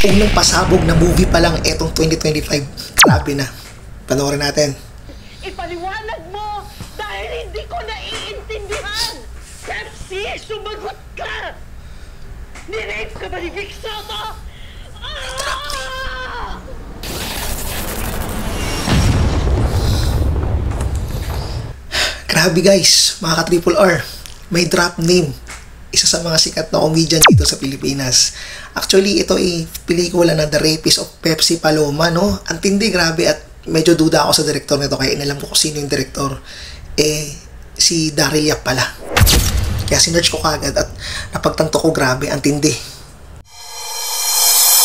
unang pasabog na movie pa lang etong 2025. Grabe na. Panoorin natin. Ipaliwanag mo dahil hindi ko naiintindihan. Pepsi, sumagot ka! Nirape ka ba ni Vic Soto? Ah! Grabe guys, mga ka-Triple R. May drop name. Isa sa mga sikat na comedian dito sa Pilipinas. Actually, ito ay pelikula na The Rapist of Pepsi Paloma, no? Ang tindi, grabe, at medyo duda ako sa director nito kaya inalam ko kung sino yung director. Si Daryl Yap pala. Kaya sinerch ko kagad at napagtanto ko, grabe, ang tindi.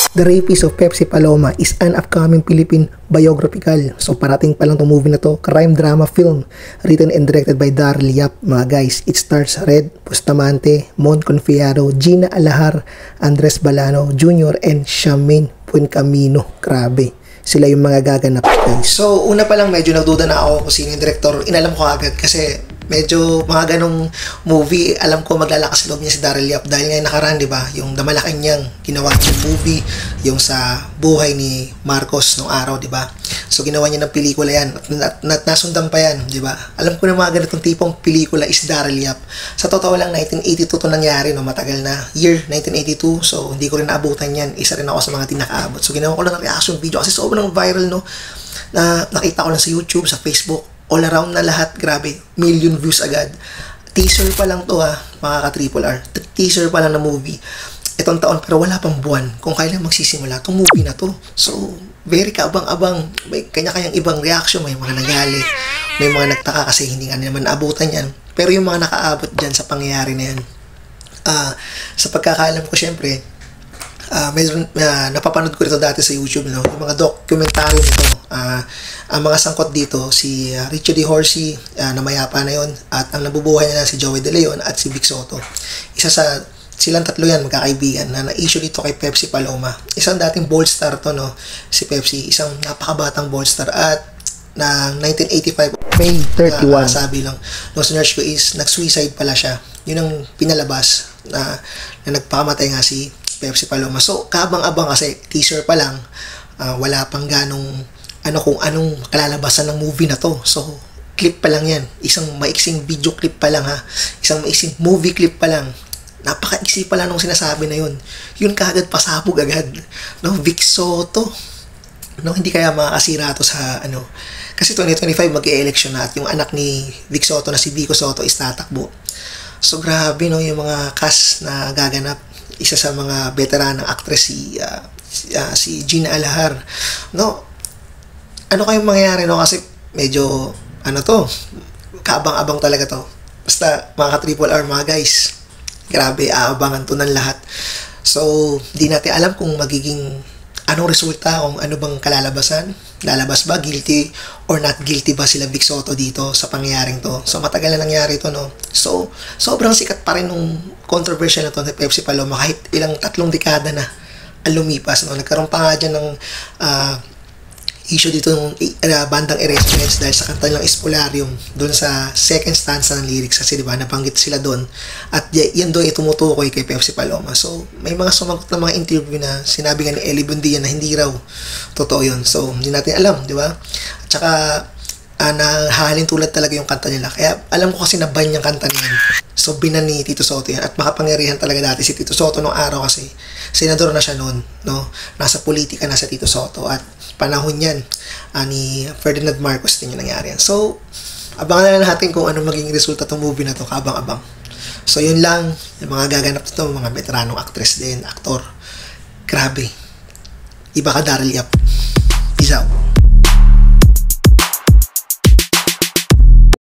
The Rapist of Pepsi Paloma is an upcoming Philippine biographical. So parating pa lang itong movie na to, crime drama film written and directed by Daryl Yap, mga guys. It stars Red Bustamante, Mon Confiado, Gina Alahar, Andres Balano Jr. and Shamin Puencamino. Grabe, sila yung mga gaganap, guys. So una pa lang medyo nagduda na ako kung sino yung director. Inalam ko agad kasi medyo mga ganong movie, alam ko maglalakas loob niya si Daryl Yap dahil ngayon nakaraan, di ba, yung The Malacanang ginawa niya yung movie, yung sa buhay ni Marcos nung araw, di ba? So ginawa niya ng pelikula yan at nasundan pa yan, di ba? Alam ko na mga ganitong tipong pelikula is Daryl Yap. Sa totoo lang 1982 to nangyari, no, matagal na year 1982, so hindi ko rin naabutan yan. Isa rin ako sa mga tinakaabot. So ginawa ko lang ng reaction video kasi sobrang viral, no, na nakita ko lang sa YouTube, sa Facebook, all around na lahat, grabe, million views agad. Teaser pa lang to, ha, mga ka-Triple R. Teaser pa lang na movie. Itong taon, pero wala pang buwan kung kailan magsisimula itong movie na to. So, very kaabang-abang. May kanya-kanyang ibang reaction. May mga nagalit, may mga nagtaka kasi hindi nga naman naabutan yan. Pero yung mga nakaabot dyan sa pangyayari na yan, sa pagkakaalam ko, syempre, napapanood ko ito dati sa YouTube, no? Yung mga documentary nito. Ang mga sangkot dito, si Richard D. Horsey, na mayapa na yon, at ang nabubuhay na si Joey De Leon at si Vic Soto. Silang tatlo yan, magkakaibigan, na na-issue dito kay Pepsi Paloma. Isang dating bold star to, no? Si Pepsi, isang napakabatang bold star. At na 1985, May 31, sabi lang, nung sinerch ko is, nag-suicide pala siya. Yun ang pinalabas na nagpakamatay nga si Pepsi Paloma. So, kabang-abang kasi, teaser pa lang, wala pang ganong kung anong kalalabasan ng movie na to. So, clip pa lang yan. Isang maiksing video clip pa lang, ha. Isang maiksing movie clip pa lang. Napakaiksi pa lang nung sinasabi na yun. Yun kaagad pasabog agad. No, Vic Soto. No, hindi kaya makakasira to sa kasi 2025 mag-e-election na at yung anak ni Vic Soto na si Vico Soto is tatakbo. So, grabe, no, yung mga cast na gaganap. Isa sa mga veteranang actress si Gina Alahar. No, ano kayong mangyayari, no? Kasi medyo, kaabang-abang talaga to. Basta, mga ka-Triple R, mga guys, grabe, aabangan to ng lahat. So, di natin alam kung magiging anong resulta, kung ano bang kalalabasan. Lalabas ba, guilty or not guilty ba sila Vic Soto dito sa pangyayaring to. So, matagal na nangyari to, no? So, sobrang sikat pa rin nung controversial na to ni Pepsi Paloma kahit ilang 3 dekada na ang lumipas, no? Nagkaroon pa nga dyan ng issue dito ng bandang Erasmus dahil sa kanta nilang Espolarium doon sa second stanza ng lyrics kasi diba nabanggit sila doon at yan doon itumutukoy kay Pepsi Paloma. So may mga sumagot na mga interview na sinabi nga ni Ellie Buendia na hindi raw totoo yun. So hindi natin alam, di ba? At saka nahalin tulad talaga yung kanta nila. Kaya alam ko kasi na-ban yung kanta niyan. So binan ni Tito Soto yan at makapangyarihan talaga dati si Tito Soto nung araw kasi senador na siya noon, no? Nasa politika na sa Tito Soto at panahon yan ni Ferdinand Marcos din yung nangyari yan. So abangan na natin kung ano maging resulta ng movie na to, kabang-abang. So yun lang, yung mga gaganap nito, mga veteranong actress din, aktor. Grabe. Iba ka Daryl Yap. Peace out.